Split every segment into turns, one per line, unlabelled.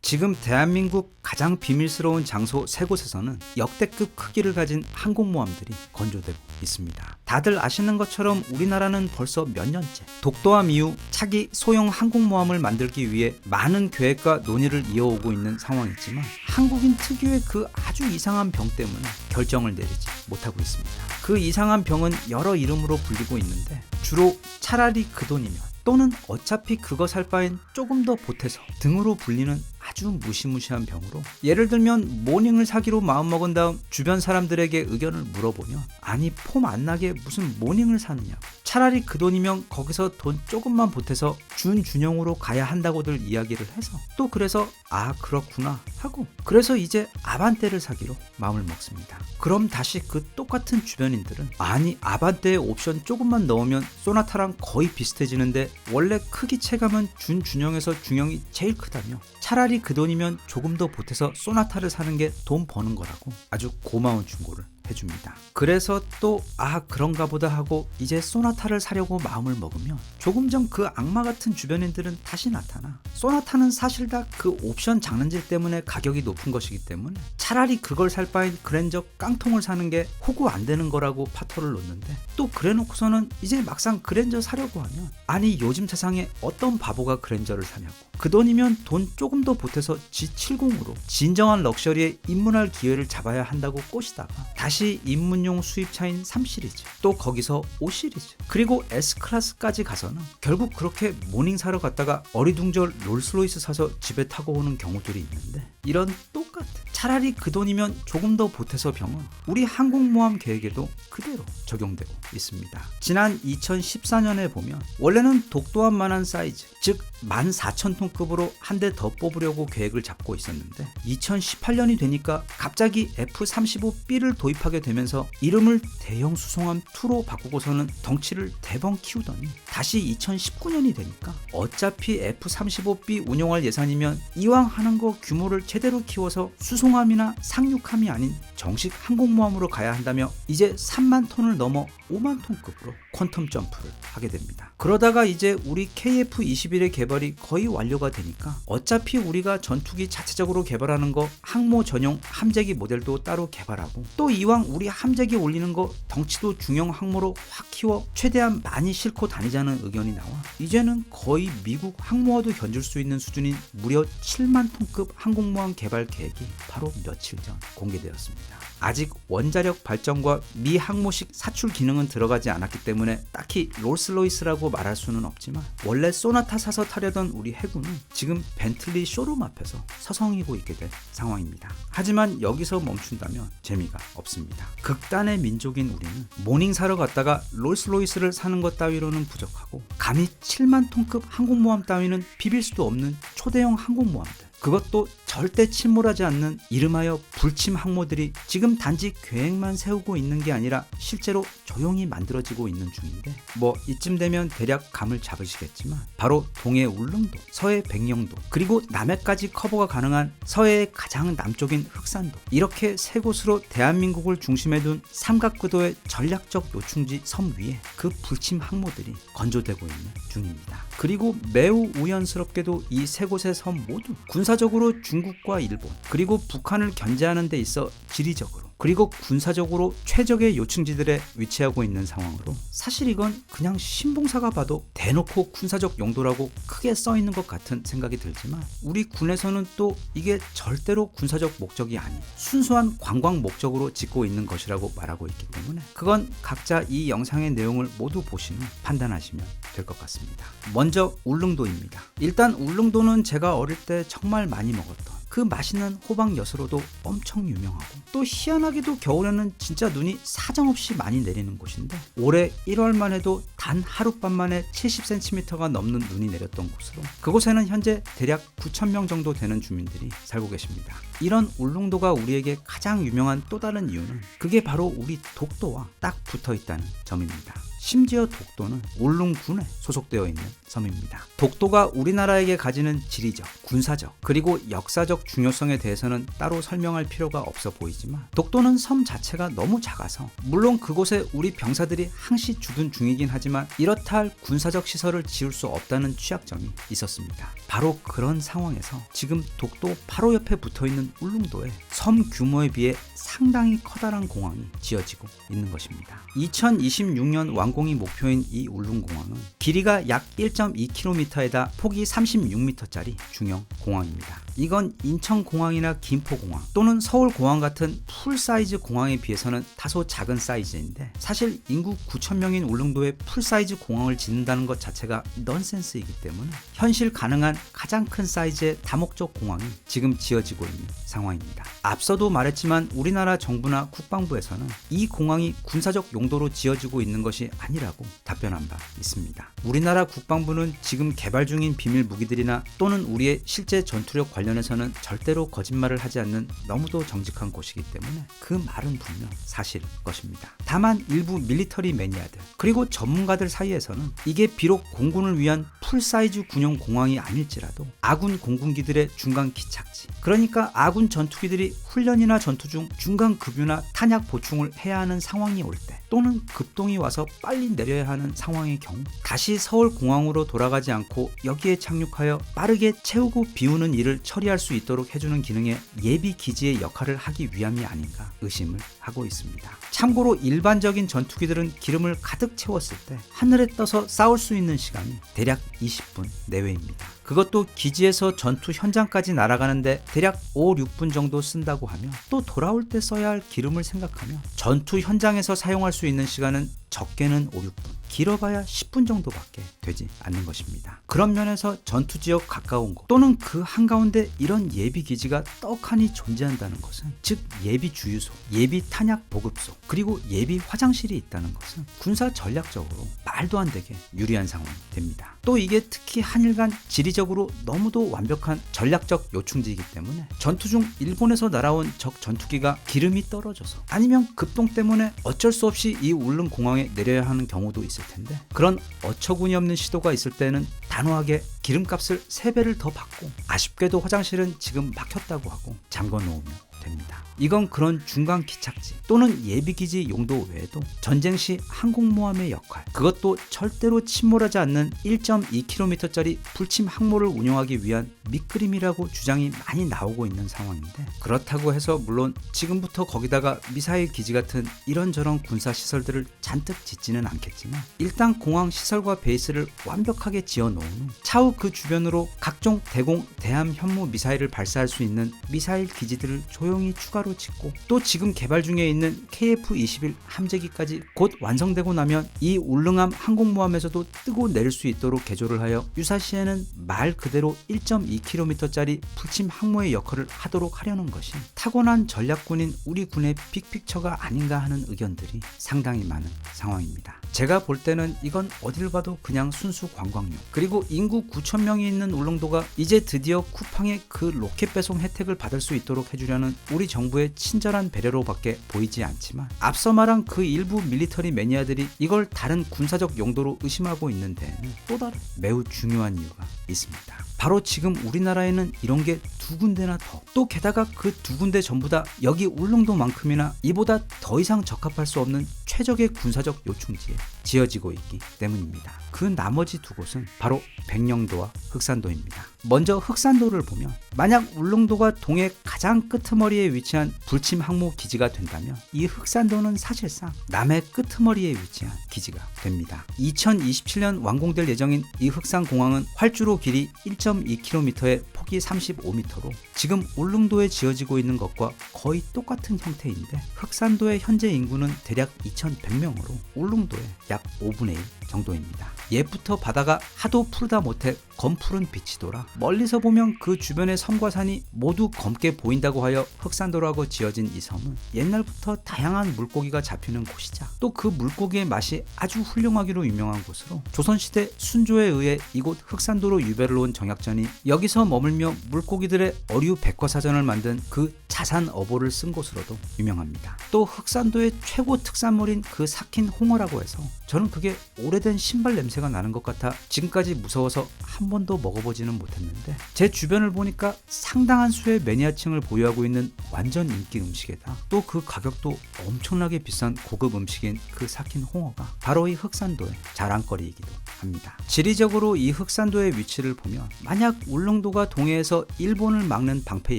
지금 대한민국 가장 비밀스러운 장소 3곳에서는 역대급 크기를 가진 항공모함들이 건조되고 있습니다. 다들 아시는 것처럼 우리나라는 벌써 몇 년째 독도함 이후 차기 소형 항공모함을 만들기 위해 많은 계획과 논의를 이어오고 있는 상황이지만 한국인 특유의 그 아주 이상한 병 때문에 결정을 내리지 못하고 있습니다. 그 이상한 병은 여러 이름으로 불리고 있는데 주로 차라리 그 돈이면 또는 어차피 그거 살 바엔 조금 더 보태서 등으로 불리는 아주 무시무시한 병으로, 예를 들면 모닝을 사기로 마음먹은 다음 주변 사람들에게 의견을 물어보면 아니 폼 안 나게 무슨 모닝을 사느냐고, 차라리 그 돈이면 거기서 돈 조금만 보태서 준준형으로 가야 한다고들 이야기를 해서 또 그래서 아 그렇구나 하고 그래서 이제 아반떼를 사기로 마음을 먹습니다. 그럼 다시 그 똑같은 주변인들은 아니 아반떼에 옵션 조금만 넣으면 소나타랑 거의 비슷해지는데 원래 크기 체감은 준준형에서 중형이 제일 크다며 차라리 그 돈이면 조금 더 보태서 소나타를 사는 게 돈 버는 거라고 아주 고마운 충고를 해줍니다. 그래서 또 아 그런가 보다 하고 이제 소나타를 사려고 마음을 먹으면 조금 전 그 악마 같은 주변인들은 다시 나타나 소나타는 사실 다 그 옵션 장난질 때문에 가격이 높은 것이기 때문에 차라리 그걸 살 바엔 그랜저 깡통을 사는 게 호구 안 되는 거라고 파토를 놓는데, 또 그래놓고서는 이제 막상 그랜저 사려고 하면 아니 요즘 세상에 어떤 바보가 그랜저를 사냐고, 그 돈이면 돈 조금 더 보태서 G70으로 진정한 럭셔리에 입문할 기회를 잡아야 한다고 꼬시다가 다시 입문용 수입차인 3시리즈, 또 거기서 5시리즈, 그리고 S클래스까지 가서는 결국 그렇게 모닝 사러 갔다가 어리둥절 롤스로이스 사서 집에 타고 오는 경우들이 있는데, 이런 똑같은 차라리 그 돈이면 조금 더 보태서 병은 우리 항공모함 계획에도 그대로 적용되고 있습니다. 지난 2014년에 보면 원래는 독도함만한 사이즈, 즉 14,000톤급으로 한 대 더 뽑으려고 계획을 잡고 있었는데 2018년이 되니까 갑자기 F-35B를 도입하게 되면서 이름을 대형 수송함 2로 바꾸고서는 덩치를 대번 키우더니 다시 2019년이 되니까 어차피 F-35B 운용할 예산이면 이왕 하는 거 규모를 제대로 키워서 수송함이나 상륙함이 아닌 정식 항공모함으로 가야 한다며 이제 3만 톤을 넘어 5만 톤급으로 퀀텀 점프를 하게 됩니다. 그러다가 이제 우리 KF-21의 개발이 거의 완료가 되니까 어차피 우리가 전투기 자체적으로 개발하는 거 항모 전용 함재기 모델도 따로 개발하고, 또 이왕 우리 함재기 올리는 거 덩치도 중형 항모로 확 키워 최대한 많이 싣고 다니자는 의견이 나와 이제는 거의 미국 항모와도 견줄 수 있는 수준인 무려 7만 톤급 항공모함 개발 계획이 바로 며칠 전 공개되었습니다. 아직 원자력 발전과 미 항모식 사출 기능은 들어가지 않았기 때문에 딱히 롤스로이스라고 말할 수는 없지만 원래 소나타 사서 타려던 우리 해군은 지금 벤틀리 쇼룸 앞에서 서성이고 있게 된 상황입니다. 하지만 여기서 멈춘다면 재미가 없습니다. 극단의 민족인 우리는 모닝 사러 갔다가 롤스로이스를 사는 것 따위로는 부족하고 감히 7만 톤급 항공모함 따위는 비빌 수도 없는 초대형 항공모함들, 그것도 절대 침몰하지 않는 이름하여 불침 항모들이 지금 단지 계획만 세우고 있는 게 아니라 실제로 조용히 만들어지고 있는 중인데, 뭐 이쯤 되면 대략 감을 잡으시겠지만 바로 동해 울릉도, 서해 백령도, 그리고 남해까지 커버가 가능한 서해의 가장 남쪽인 흑산도, 이렇게 세 곳으로 대한민국을 중심에 둔 삼각구도의 전략적 요충지 섬 위에 그 불침 항모들이 건조되고 있는 중입니다. 그리고 매우 우연스럽게도 이 세 곳의 섬 모두 군사적으로 중국과 일본 그리고 북한을 견제하는 데 있어 지리적으로 그리고 군사적으로 최적의 요충지들에 위치하고 있는 상황으로 사실 이건 그냥 신봉사가 봐도 대놓고 군사적 용도라고 크게 써있는 것 같은 생각이 들지만 우리 군에서는 또 이게 절대로 군사적 목적이 아닌 순수한 관광 목적으로 짓고 있는 것이라고 말하고 있기 때문에 그건 각자 이 영상의 내용을 모두 보시면 판단하시면 될 것 같습니다. 먼저 울릉도입니다. 일단 울릉도는 제가 어릴 때 정말 많이 먹었던 그 맛있는 호박 엿으로도 엄청 유명하고, 또 희한하게도 겨울에는 진짜 눈이 사정없이 많이 내리는 곳인데 올해 1월만 해도 단 하룻밤 만에 70cm가 넘는 눈이 내렸던 곳으로 그곳에는 현재 대략 9,000명 정도 되는 주민들이 살고 계십니다. 이런 울릉도가 우리에게 가장 유명한 또 다른 이유는 그게 바로 우리 독도와 딱 붙어 있다는 점입니다. 심지어 독도는 울릉군에 소속되어 있는 섬입니다. 독도가 우리나라에게 가지는 지리적, 군사적, 그리고 역사적 중요성에 대해서는 따로 설명할 필요가 없어 보이지만 독도는 섬 자체가 너무 작아서 물론 그곳에 우리 병사들이 항시 주둔 중이긴 하지만 이렇다 할 군사적 시설을 지을 수 없다는 취약점이 있었습니다. 바로 그런 상황에서 지금 독도 바로 옆에 붙어있는 울릉도에 섬 규모에 비해 상당히 커다란 공항이 지어지고 있는 것입니다. 2026년 완공이 목표인 이 울릉공항은 길이가 약 1.2km에다 폭이 36m짜리 중형 공항입니다. 이건 인천공항이나 김포공항 또는 서울공항 같은 풀사이즈 공항에 비해서는 다소 작은 사이즈인데 사실 인구 9,000명인 울릉도에 풀사이즈 공항을 짓는다는 것 자체가 넌센스이기 때문에 현실 가능한 가장 큰 사이즈의 다목적 공항이 지금 지어지고 있는 상황입니다. 앞서도 말했지만 우리나라 정부나 국방부에서는 이 공항이 군사적 용도로 지어지고 있는 것이 아니라고 답변한 바 있습니다. 우리나라 국방부는 지금 개발 중인 비밀 무기들이나 또는 우리의 실제 전투력 관련해서는 절대로 거짓말을 하지 않는 너무도 정직한 곳이기 때문에 그 말은 분명 사실일 것입니다. 다만 일부 밀리터리 매니아들 그리고 전문가들 사이에서는 이게 비록 공군을 위한 풀사이즈 군용 공항이 아닐지라도 아군 공군기들의 중간 기착지, 그러니까 아군 전투기들이 훈련이나 전투 중 중간 급유나 탄약 보충을 해야 하는 상황이 올 때 또는 급동이 와서 빨리 내려야 하는 상황의 경우 다시 서울공항으로 돌아가지 않고 여기에 착륙하여 빠르게 채우고 비우는 일을 처리할 수 있도록 해주는 기능의 예비 기지의 역할을 하기 위함이 아닌가 의심을 하고 있습니다. 참고로 일반적인 전투기들은 기름을 가득 채웠을 때 하늘에 떠서 싸울 수 있는 시간이 대략 20분 내외입니다. 그것도 기지에서 전투 현장까지 날아가는데 대략 5, 6분 정도 쓴다고 하면 또 돌아올 때 써야 할 기름을 생각하면 전투 현장에서 사용할 수 있는 시간은 적게는 5, 6분, 길어봐야 10분 정도밖에 되지 않는 것입니다. 그런 면에서 전투지역 가까운 곳 또는 그 한가운데 이런 예비기지가 떡하니 존재한다는 것은 즉 예비 주유소, 예비 탄약 보급소, 그리고 예비 화장실이 있다는 것은 군사 전략적으로 말도 안 되게 유리한 상황이 됩니다. 또 이게 특히 한일 간 지리적으로 너무도 완벽한 전략적 요충지이기 때문에 전투 중 일본에서 날아온 적 전투기가 기름이 떨어져서 아니면 급동 때문에 어쩔 수 없이 이 울릉 공항에 내려야 하는 경우도 있을 텐데 그런 어처구니 없는 시도가 있을 때는 단호하게 기름값을 3배를 더 받고 아쉽게도 화장실은 지금 막혔다고 하고 잠궈 놓으면 됩니다. 이건 그런 중간 기착지 또는 예비기지 용도 외에도 전쟁 시 항공모함의 역할, 그것도 절대로 침몰하지 않는 1.2km짜리 불침 항모를 운영하기 위한 밑그림이라고 주장이 많이 나오고 있는 상황인데 그렇다고 해서 물론 지금부터 거기다가 미사일 기지 같은 이런저런 군사 시설들을 잔뜩 짓지는 않겠지만 일단 공항 시설과 베이스를 완벽하게 지어 놓은 후 차후 그 주변으로 각종 대공, 대함, 현무 미사일을 발사할 수 있는 미사일 기지들을 조용히 추가로 짓고 또 지금 개발 중에 있는 KF-21 함재기까지 곧 완성되고 나면 이 울릉함 항공모함에서도 뜨고 내릴 수 있도록 개조를 하여 유사시에는 말 그대로 1.2km짜리 불침 항모의 역할을 하도록 하려는 것이 타고난 전략군인 우리 군의 빅픽처가 아닌가 하는 의견들이 상당히 많은 상황입니다. 제가 볼 때는 이건 어딜 봐도 그냥 순수 관광용, 그리고 인구 9,000명이 있는 울릉도가 이제 드디어 쿠팡의 그 로켓 배송 혜택을 받을 수 있도록 해주려는 우리 정부의 친절한 배려로밖에 보이지 않지만 앞서 말한 그 일부 밀리터리 매니아들이 이걸 다른 군사적 용도로 의심하고 있는 데에는 또 다른 매우 중요한 이유가 있습니다. 바로 지금 우리나라에는 이런 게 2군데나 더, 또 게다가 그 2군데 전부 다 여기 울릉도만큼이나 이보다 더 이상 적합할 수 없는 최적의 군사적 요충지에 지어지고 있기 때문입니다. 그 나머지 2곳은 바로 백령도와 흑산도입니다. 먼저 흑산도를 보면 만약 울릉도가 동해 가장 끄트머리에 위치한 불침 항모 기지가 된다면 이 흑산도는 사실상 남해 끄트머리에 위치한 기지가 됩니다. 2027년 완공될 예정인 이 흑산공항은 활주로 길이 1.2km에 폭이 35m로 지금 울릉도에 지어지고 있는 것과 거의 똑같은 형태인데 흑산도의 현재 인구는 대략 2,100명으로 울릉도의 약 5분의 1 정도입니다. 옛부터 바다가 하도 푸르다 못해 검푸른 빛이 돌아 멀리서 보면 그 주변의 섬과 산이 모두 검게 보인다고 하여 흑산도라고 지어진 이 섬은 옛날부터 다양한 물고기가 잡히는 곳이자 또 그 물고기의 맛이 아주 훌륭하기로 유명한 곳으로 조선시대 순조에 의해 이곳 흑산도로 유배를 온 정약전이 여기서 머물며 물고기들의 어류 백과사전을 만든 그 자산 어보를 쓴 곳으로도 유명합니다. 또 흑산도의 최고 특산물인 그 삭힌 홍어라고 해서 저는 그게 오래된 신발 냄새가 나는 것 같아 지금까지 무서워서 한 번도 먹어보지는 못했는데 제 주변을 보니까 상당한 수의 매니아층을 보유하고 있는 완전 인기 음식에다 또 그 가격도 엄청나게 비싼 고급 음식인 그 삭힌 홍어가 바로 이 흑산도의 자랑거리이기도 합니다. 지리적으로 이 흑산도의 위치를 보면 만약 울릉도가 동해에서 일본을 막는 방패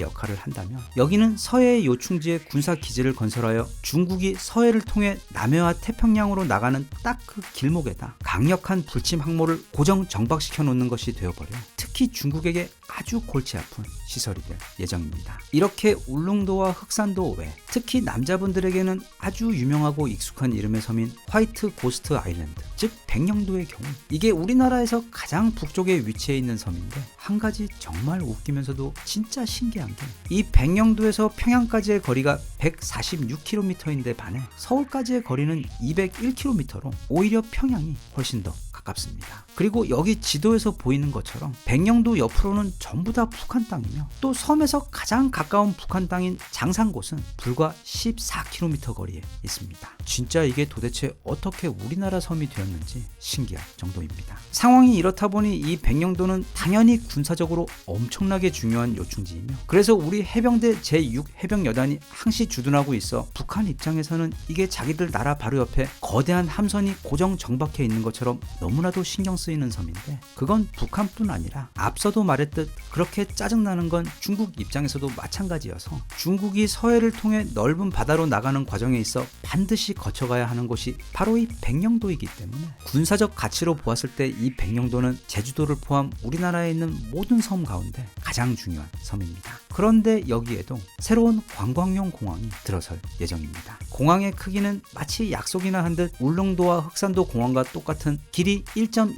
역할을 한다면 여기는 서해의 요충지에 군사기지를 건설하여 중국이 서해를 통해 남해와 태평양으로 나가는 딱 그 길목에다 강력한 불침 항모를 고정 정박시켜 놓는 것이 되어버려 특히 중국에게 아주 골치 아픈 시설이 될 예정입니다. 이렇게 울릉도와 흑산도 외 특히 남자분들에게는 아주 유명하고 익숙한 이름의 섬인 화이트 고스트 아일랜드 즉 백령도의 경우 이게 우리나라에서 가장 북쪽에 위치해 있는 섬인데 한 가지 정말 웃기면서도 진짜 신기한 게 이 백령도에서 평양까지의 거리가 146km인데 반해 서울까지의 거리는 201km로 오히려 평양이 훨씬 더 가깝습니다. 그리고 여기 지도에서 보이는 것처럼 백령도 옆으로는 전부 다 북한 땅이며 또 섬에서 가장 가까운 북한 땅인 장산곳은 불과 14km 거리에 있습니다. 진짜 이게 도대체 어떻게 우리나라 섬이 되었는지 신기할 정도입니다. 상황이 이렇다 보니 이 백령도는 당연히 군사적으로 엄청나게 중요한 요충지이며 그래서 우리 해병대 제6해병여단이 항시 주둔하고 있어 북한 입장에서는 이게 자기들 나라 바로 옆에 거대한 함선이 고정 정박해 있는 것처럼 너무나도 신경 쓰이는 섬인데 그건 북한뿐 아니라 앞서도 말했듯 그렇게 짜증나는 건 중국 입장에서도 마찬가지여서 중국이 서해를 통해 넓은 바다로 나가는 과정에 있어 반드시 거쳐가야 하는 곳이 바로 이 백령도이기 때문에 군사적 가치로 보았을 때 이 백령도는 제주도를 포함 우리나라에 있는 모든 섬 가운데 가장 중요한 섬입니다. 그런데 여기에도 새로운 관광용 공항이 들어설 예정입니다. 공항의 크기는 마치 약속이나 한 듯 울릉도와 흑산도 공항과 똑같은 길이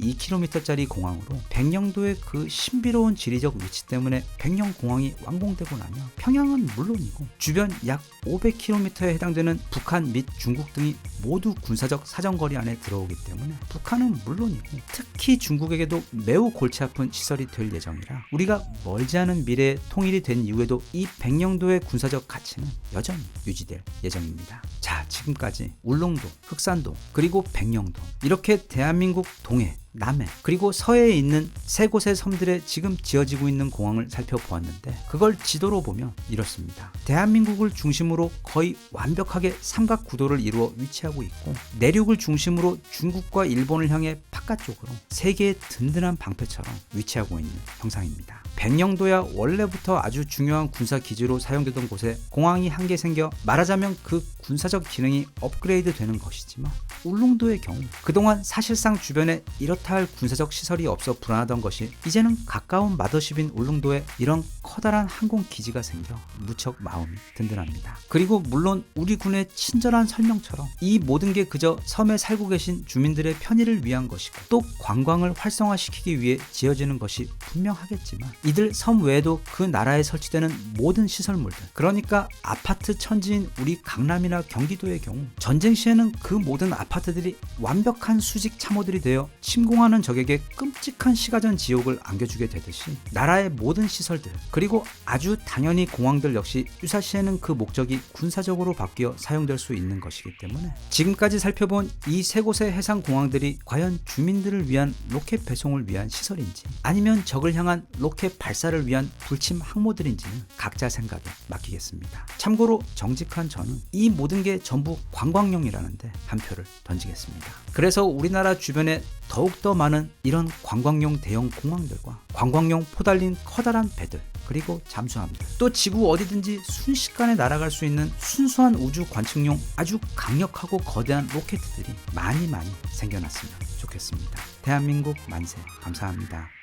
1.2km짜리 공항으로 백령도의 그 신비로운 지리적 위치 때문에 백령공항이 완공되고 나면 평양은 물론이고 주변 약 500km에 해당되는 북한 및 중국 등이 모두 군사적 사정거리 안에 들어오기 때문에 북한은 물론이고 특히 중국에게도 매우 골치 아픈 시설이 될 예정이라 우리가 멀지 않은 미래에 통일이 된 이후에도 이 백령도의 군사적 가치는 여전히 유지될 예정입니다. 자, 지금까지 울릉도, 흑산도, 그리고 백령도 이렇게 대한민국 동해, 남해 그리고 서해에 있는 세 곳의 섬들에 지금 지어지고 있는 공항을 살펴보았는데 그걸 지도로 보면 이렇습니다. 대한민국을 중심으로 거의 완벽하게 삼각구도를 이루어 위치하고 있고 내륙을 중심으로 중국과 일본을 향해 바깥쪽으로 세 개의 든든한 방패처럼 위치하고 있는 형상입니다. 백령도야 원래부터 아주 중요한 군사기지로 사용되던 곳에 공항이 한 개 생겨 말하자면 그 군사적 기능이 업그레이드 되는 것이지만 울릉도의 경우 그동안 사실상 주변에 이렇다 할 군사적 시설이 없어 불안하던 것이 이제는 가까운 마더십인 울릉도에 이런 커다란 항공기지가 생겨 무척 마음이 든든합니다. 그리고 물론 우리 군의 친절한 설명처럼 이 모든 게 그저 섬에 살고 계신 주민들의 편의를 위한 것이고 또 관광을 활성화시키기 위해 지어지는 것이 분명하겠지만 이들 섬 외에도 그 나라에 설치되는 모든 시설물들 그러니까 아파트 천지인 우리 강남이나 경기도의 경우 전쟁 시에는 그 모든 아파트들이 완벽한 수직 참호들이 되어 침공하는 적에게 끔찍한 시가전 지옥을 안겨주게 되듯이 나라의 모든 시설들 그리고 아주 당연히 공항들 역시 유사시에는 그 목적이 군사적으로 바뀌어 사용될 수 있는 것이기 때문에 지금까지 살펴본 이 세 곳의 해상 공항들이 과연 주민들을 위한 로켓 배송을 위한 시설인지 아니면 적을 향한 로켓 발사를 위한 불침 항모들인지는 각자 생각에 맡기겠습니다. 참고로 정직한 저는 이 모든 게 전부 관광용이라는데 한 표를 던지겠습니다. 그래서 우리나라 주변에 더욱더 많은 이런 관광용 대형 공항들과 관광용 포달린 커다란 배들 그리고 잠수함들 또 지구 어디든지 순식간에 날아갈 수 있는 순수한 우주 관측용 아주 강력하고 거대한 로켓들이 많이 생겨났으면 좋겠습니다. 대한민국 만세. 감사합니다.